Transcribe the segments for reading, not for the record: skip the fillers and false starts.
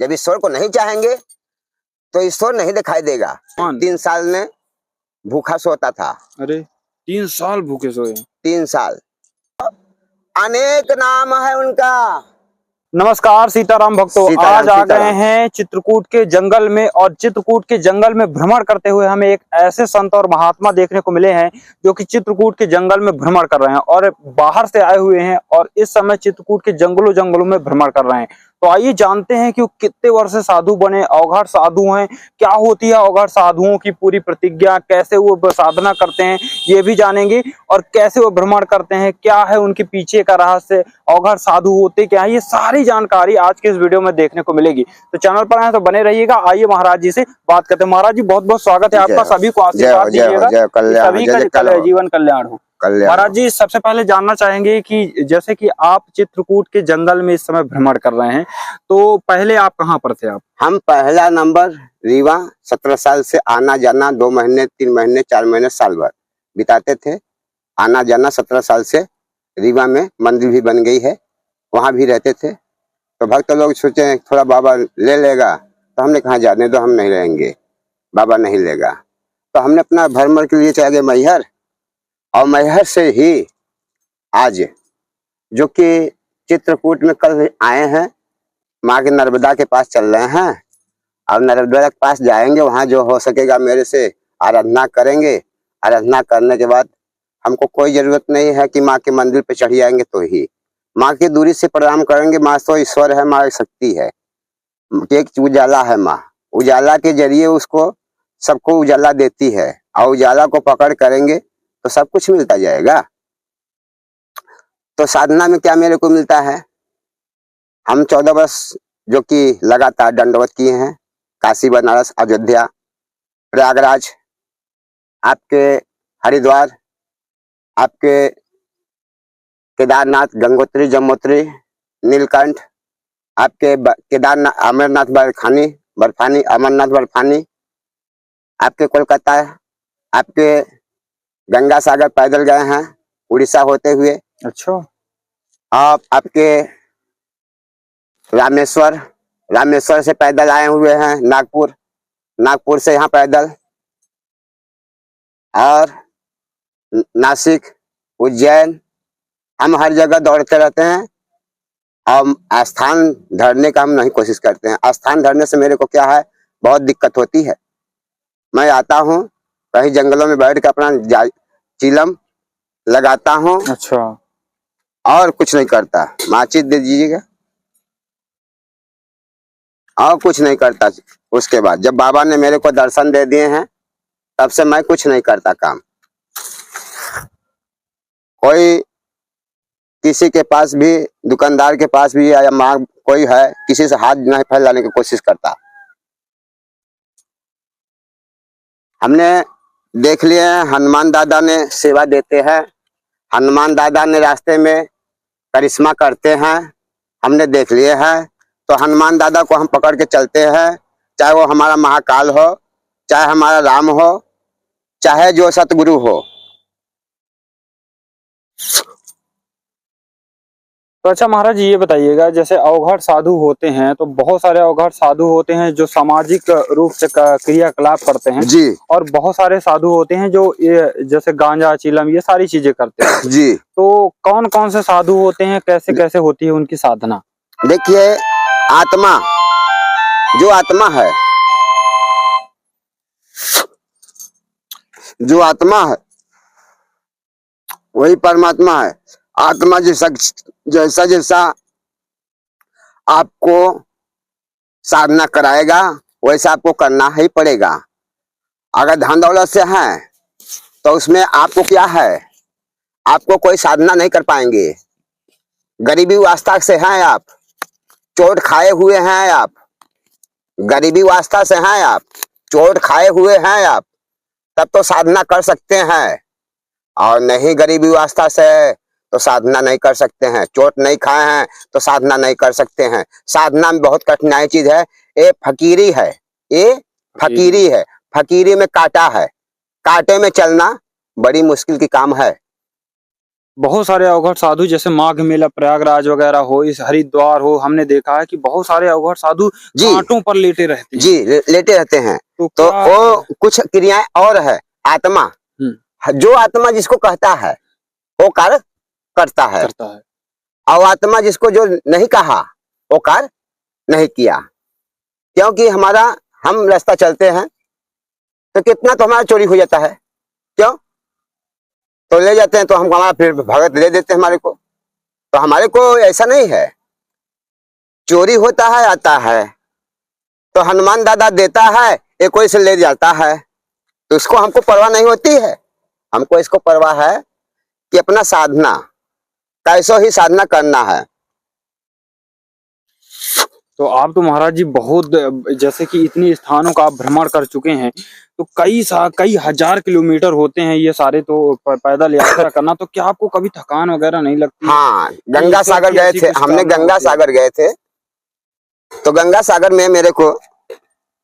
जब ईश्वर को नहीं चाहेंगे तो ईश्वर नहीं दिखाई देगा। 3 साल में भूखा सोता था। अरे 3 साल भूखे सोए? 3 साल। अनेक नाम है उनका। नमस्कार सीताराम भक्तों, आज आ गए हैं चित्रकूट के जंगल में और चित्रकूट के जंगल में भ्रमण करते हुए हमें एक ऐसे संत और महात्मा देखने को मिले हैं जो कि चित्रकूट के जंगल में भ्रमण कर रहे हैं और बाहर से आए हुए हैं और इस समय चित्रकूट के जंगलों में भ्रमण कर रहे हैं। तो आइए जानते हैं कि वो कितने वर्ष से साधु बने, अवघड़ साधु हैं, क्या होती है अवघड़ साधुओं की पूरी प्रतिज्ञा, कैसे वो साधना करते हैं ये भी जानेंगे और कैसे वो भ्रमण करते हैं, क्या है उनके पीछे का रहस्य, अवघड़ साधु होते क्या है, ये सारी जानकारी आज के इस वीडियो में देखने को मिलेगी। तो चैनल पर आए तो बने रहिएगा। आइए महाराज जी से बात करते हैं। महाराज जी बहुत बहुत स्वागत है आपका, सभी को आशीर्वाद दीजिएगा, सभी का जीवन कल्याण हो। महाराज जी सबसे पहले जानना चाहेंगे कि जैसे कि आप चित्रकूट के जंगल में इस समय भ्रमण कर रहे हैं, तो पहले आप कहाँ पर थे? हम पहला नंबर रीवा 17 साल से आना जाना 2 महीने 3 महीने 4 महीने साल भर बिताते थे। आना जाना 17 साल से रीवा में मंदिर भी बन गई है, वहां भी रहते थे। तो भक्त लोग सोचे थोड़ा बाबा ले लेगा, तो हमने कहा जाने दो, हम नहीं रहेंगे, बाबा नहीं लेगा। तो हमने अपना भ्रमण के लिए चले गए मैहर, और मैहर से ही आज जो कि चित्रकूट में कल आए हैं, माँ के नर्मदा के पास चल रहे हैं और नर्मदा के पास जाएंगे। वहां जो हो सकेगा मेरे से आराधना करेंगे। आराधना करने के बाद हमको कोई जरूरत नहीं है कि माँ के मंदिर पे चढ़ जाएंगे, तो ही माँ की दूरी से प्रणाम करेंगे। माँ तो ईश्वर है, माँ शक्ति है, एक उजाला है। माँ उजाला के जरिए उसको सबको उजाला देती है, और उजाला को पकड़ करेंगे तो सब कुछ मिलता जाएगा। तो साधना में क्या मेरे को मिलता है, हम 14 वर्ष जो कि लगातार दंडवत किए हैं, काशी, बनारस, अयोध्या, प्रयागराज, आपके हरिद्वार, आपके केदारनाथ, गंगोत्री, जमुनोत्री, नीलकंठ, आपके केदारनाथ, अमरनाथ बर्फानी, अमरनाथ बर्फानी, आपके कोलकाता, आपके गंगा सागर पैदल गए हैं उड़ीसा होते हुए। अच्छा। आप आपके रामेश्वर से पैदल आए हुए हैं, नागपुर से यहाँ पैदल, और नासिक, उज्जैन, हम हर जगह दौड़ते रहते हैं। और स्थान धरने का हम नहीं कोशिश करते हैं। स्थान धरने से मेरे को क्या है, बहुत दिक्कत होती है। मैं आता हूँ कहीं जंगलों में बैठ के अपना चिलम लगाता हूँ। अच्छा। और कुछ नहीं करता। माचिस दे दीजिएगा, और कुछ नहीं करता। उसके बाद जब बाबा ने मेरे को दर्शन दे दिए हैं, तब से मैं कुछ नहीं करता काम। कोई किसी के पास भी, दुकानदार के पास भी या माँ कोई है, किसी से हाथ नहीं फैलाने की कोशिश करता। हमने देख लिया है, हनुमान दादा ने सेवा देते हैं, हनुमान दादा ने रास्ते में करिश्मा करते हैं, हमने देख लिए हैं। तो हनुमान दादा को हम पकड़ के चलते हैं, चाहे वो हमारा महाकाल हो, चाहे हमारा राम हो, चाहे जो सतगुरु हो। तो अच्छा महाराज जी ये बताइएगा, जैसे अवघड़ साधु होते हैं तो बहुत सारे अवघड़ साधु होते हैं जो सामाजिक रूप से क्रियाकलाप करते हैं जी, और बहुत सारे साधु होते हैं जो ये जैसे गांजा, चिलम, ये सारी चीजें करते हैं जी। तो कौन कौन से साधु होते हैं, कैसे कैसे होती है उनकी साधना? देखिए, आत्मा, जो आत्मा है, जो आत्मा है वही परमात्मा है। आत्मा जैसा जैसा आपको साधना कराएगा वैसा आपको करना ही पड़ेगा। अगर धन दौलत से है तो उसमें आपको क्या है, आपको कोई साधना नहीं कर पाएंगे। गरीबी वास्ता से हैं आप, चोट खाए हुए हैं आप, गरीबी वास्ता से हैं आप, चोट खाए हुए हैं आप, तब तो साधना कर सकते हैं। और नहीं गरीबी वास्ता से तो साधना नहीं कर सकते हैं। चोट नहीं खाए हैं तो साधना नहीं कर सकते हैं। साधना में बहुत कठिनाई चीज है, ये फकीरी है, ये फकीरी है। फकीरी में कांटा है, कांटे में चलना बड़ी मुश्किल की काम है। बहुत सारे अवघड़ साधु जैसे माघ मेला प्रयागराज वगैरह हो, इस हरिद्वार हो, हमने देखा है कि बहुत सारे अवघड़ साधु जी घाटों पर लेटे रहते हैं। जी, लेटे रहते हैं। तो तो क्या वो कुछ क्रियाएं और है, आत्मा, जो आत्मा जिसको कहता है वो कार्य करता है, करता है। और आत्मा जिसको जो नहीं कहा वो कार्य नहीं किया। क्योंकि हम रास्ता चलते हैं तो कितना तो हमारा चोरी हो जाता है, क्यों? तो ले जाते हैं तो हम हमारा फिर भगत दे देते हैं हमारे को। तो हमारे को ऐसा नहीं है, चोरी होता है आता है तो हनुमान दादा देता है, ये कोई से ले जाता है, तो इसको हमको परवाह नहीं होती है। हमको इसको परवाह है कि अपना साधना कैसो ही साधना करना है। तो आप तो महाराज जी बहुत, जैसे कि इतने स्थानों का आप भ्रमण कर चुके हैं, तो कई हजार किलोमीटर होते हैं ये सारे, तो पैदल यात्रा करना, तो क्या आपको कभी थकान वगैरह नहीं लगती? हाँ, गंगा सागर गए थे हमने, गंगा सागर गए थे तो गंगा सागर में मेरे को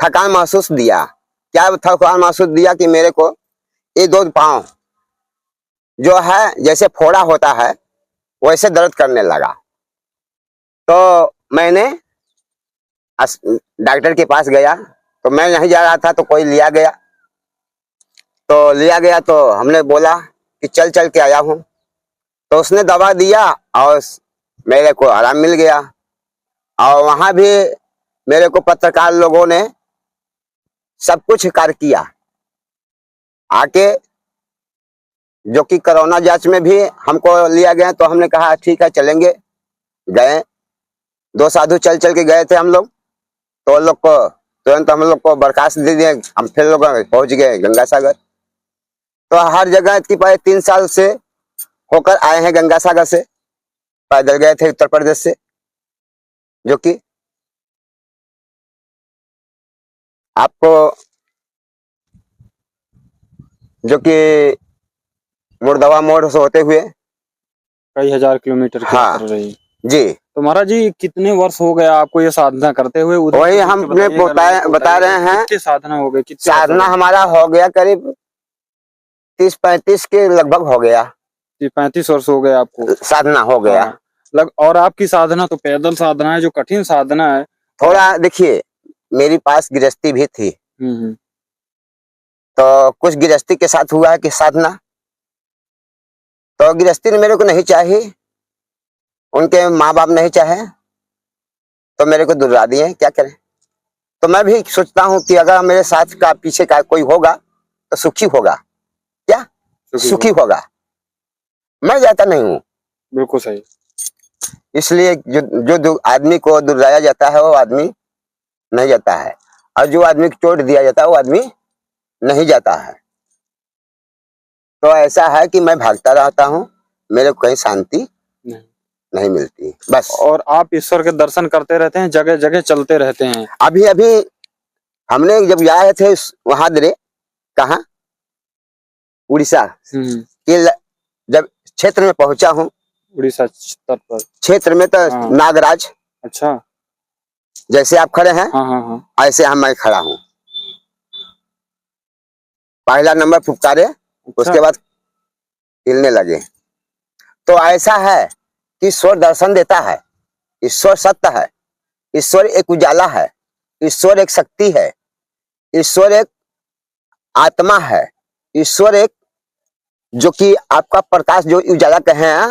थकान महसूस दिया। क्या थकान महसूस दिया कि मेरे को ये दो पांव जो है जैसे फोड़ा होता है वैसे दर्द करने लगा। तो मैंने डॉक्टर के पास गया, तो मैं नहीं जा रहा था तो कोई लिया गया, तो हमने बोला कि चल चल के आया हूँ। तो उसने दवा दिया और मेरे को आराम मिल गया। और वहां भी मेरे को पत्रकार लोगों ने सब कुछ कार्य किया आके, जो कि कोरोना जांच में भी हमको लिया गया। तो हमने कहा ठीक है चलेंगे, गए। दो साधु चल चल के गए थे हम लोग, तो लोग को तुरंत हम लोग को बर्खास्त दे दिए। हम फिर लोग पहुंच गए गंगा सागर। तो हर जगह की 3 साल से होकर आए हैं गंगा सागर से, पैदल गए थे उत्तर प्रदेश से, जो कि आपको मुर्दावा मोड़ से होते हुए कई हजार किलोमीटर की हाँ यात्रा रही जी। तो महाराज जी कितने वर्ष हो गए आपको ये साधना करते हुए? वही हमने बता रहे हैं, कितने साधना हो गए, कितने साधना हमारा हो गया करीब 30-35 के लगभग हो गया। 35 वर्ष हो गए आपको साधना हो गया। हाँ। और आपकी साधना तो पैदल साधना है, जो कठिन साधना है। थोड़ा देखिए, मेरी पास गृहस्थी भी थी, तो कुछ गृहस्थी के साथ हुआ है कि साधना, तो गृहस्थी ने मेरे को नहीं चाहिए, उनके माँ बाप नहीं चाहे तो मेरे को दुर्रा दिए, क्या करें। तो मैं भी सोचता हूँ कि अगर मेरे साथ का पीछे का कोई होगा तो सुखी होगा, क्या सुखी होगा। मैं जाता नहीं हूँ। बिल्कुल सही। इसलिए जो आदमी को दुर्राया जाता है वो आदमी नहीं जाता है, और जो आदमी को चोट दिया जाता है वो आदमी नहीं जाता है। तो ऐसा है कि मैं भागता रहता हूँ, मेरे को कहीं शांति नहीं मिलती बस। और आप ईश्वर के दर्शन करते रहते हैं, जगह जगह चलते रहते हैं। अभी हमने जब आए थे वहां कहा उड़ीसा के, जब क्षेत्र में पहुंचा हूँ, उड़ीसा क्षेत्र में तो नागराज, अच्छा, जैसे आप खड़े हैं ऐसे मैं खड़ा हूँ। पहला नंबर फुफकारे, उसके बाद हिलने लगे। तो ऐसा है कि ईश्वर दर्शन देता है, ईश्वर सत्य है, ईश्वर एक उजाला है, ईश्वर एक शक्ति है, ईश्वर एक आत्मा है, ईश्वर एक जो कि आपका प्रकाश, जो उजाला कहे हैं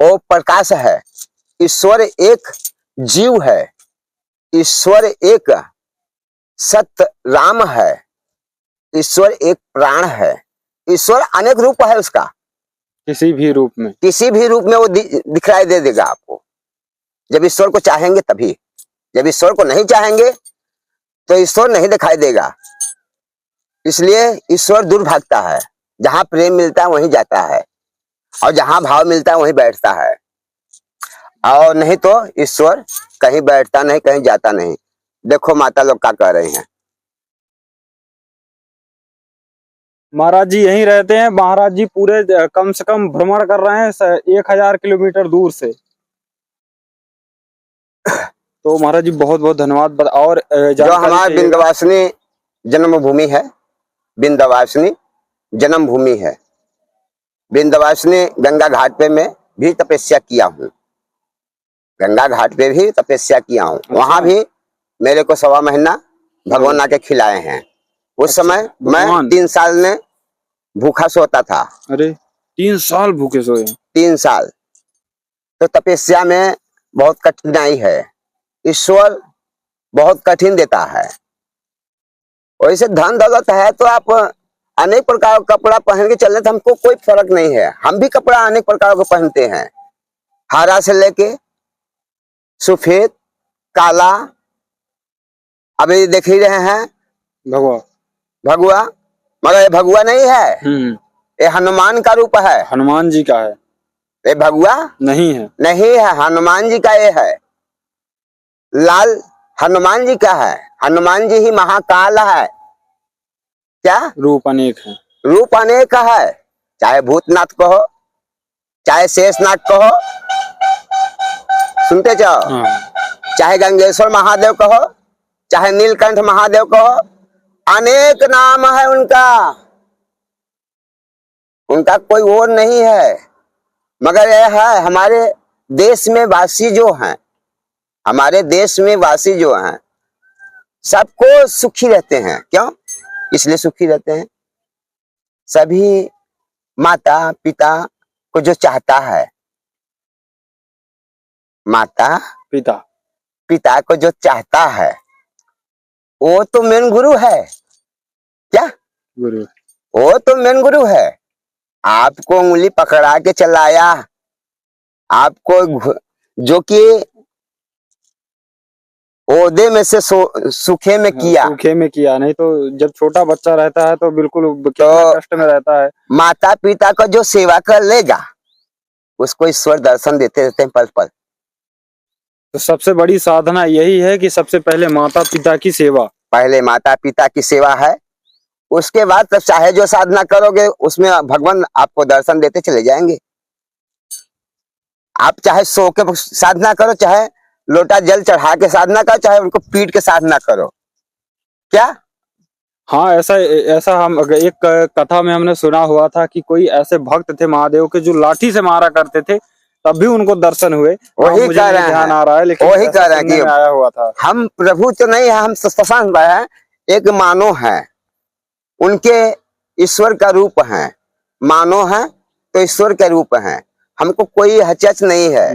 वो प्रकाश है। ईश्वर एक जीव है, ईश्वर एक सत्य राम है, ईश्वर एक प्राण है। ईश्वर अनेक रूप है उसका, किसी भी रूप में वो दिखलाई दे देगा आपको, जब ईश्वर को चाहेंगे तभी। जब ईश्वर को नहीं चाहेंगे तो ईश्वर नहीं दिखाई देगा। इसलिए ईश्वर दूर भागता है, जहां प्रेम मिलता है वहीं जाता है, और जहां भाव मिलता है वहीं बैठता है। और नहीं तो ईश्वर कहीं बैठता नहीं, कहीं जाता नहीं। देखो माता लोग क्या कह रही हैं। महाराज जी यहीं रहते हैं, महाराज जी पूरे कम से कम भ्रमण कर रहे हैं 1000 किलोमीटर दूर से। तो महाराज जी बहुत बहुत धन्यवाद। और जो हमारा विंध्यवासिनी जन्मभूमि है, विंध्यवासिनी जन्मभूमि है, विंध्यवासिनी गंगा घाट पे मैं भी तपस्या किया हूँ। गंगा घाट पे भी तपस्या किया हूँ। वहां भी मेरे को 1.25 महीना भगवान आके खिलाए हैं। उस समय मैं 3 साल में भूखा सोता था। अरे 3 साल भूखे सोए? 3 साल। तो तपस्या में बहुत कठिनाई है। ईश्वर बहुत कठिन देता है। वैसे धन दौलत है तो आप अनेक प्रकार का कपड़ा पहन के चलने तो हमको कोई फर्क नहीं है। हम भी कपड़ा अनेक प्रकार का पहनते हैं, हरा से लेके सफेद, काला। अभी देख ही रहे हैं भगवा। भगवा, मगर ये भगवा नहीं है, ये हनुमान का रूप है। हनुमान जी का है? ये भगवा नहीं है। नहीं है, हनुमान जी का ये है। लाल हनुमान जी का है। हनुमान जी ही महाकाल है। क्या रूप अनेक है? रूप अनेक है। चाहे भूतनाथ कहो, चाहे शेषनाथ कहो, सुनते जाओ, चाहे गंगेश्वर महादेव कहो, चाहे नीलकंठ महादेव कहो, अनेक नाम है उनका। उनका कोई और नहीं है। मगर यह है हमारे देश में वासी जो हैं, हमारे देश में वासी जो हैं, सबको सुखी रहते हैं। क्यों? इसलिए सुखी रहते हैं, सभी माता पिता को जो चाहता है, माता पिता पिता को जो चाहता है, वो तो मेन गुरु है। क्या गुरु? वो तो मेन गुरु है। आपको उंगली पकड़ा के चलाया, आपको जो कि ओदे में से सूखे में किया। सूखे में किया, नहीं तो जब छोटा बच्चा रहता है तो बिल्कुल कितना कष्ट में रहता है। माता पिता का जो सेवा कर लेगा, उसको ईश्वर दर्शन देते रहते हैं पल पल। तो सबसे बड़ी साधना यही है कि सबसे पहले माता पिता की सेवा। पहले माता पिता की सेवा है, उसके बाद तब चाहे जो साधना करोगे उसमें भगवान आपको दर्शन देते चले जाएंगे। आप चाहे सो के साधना करो, चाहे लोटा जल चढ़ा के साधना करो, चाहे उनको पीट के साधना करो। क्या? हाँ, ऐसा ऐसा हम एक कथा में हमने सुना हुआ था कि कोई ऐसे भक्त थे महादेव के जो लाठी से मारा करते थे, तब भी उनको दर्शन हुए। वही मुझे कह नहीं रहे ध्यान हैं, आ रहा है, लेकिन वही कह रहे हैं सुनने कि में आया हुआ था। हम प्रभु तो नहीं है, हम सत्संग है, एक मानो है, उनके ईश्वर का रूप है। मानो है तो ईश्वर के रूप है, हमको कोई हचच नहीं है।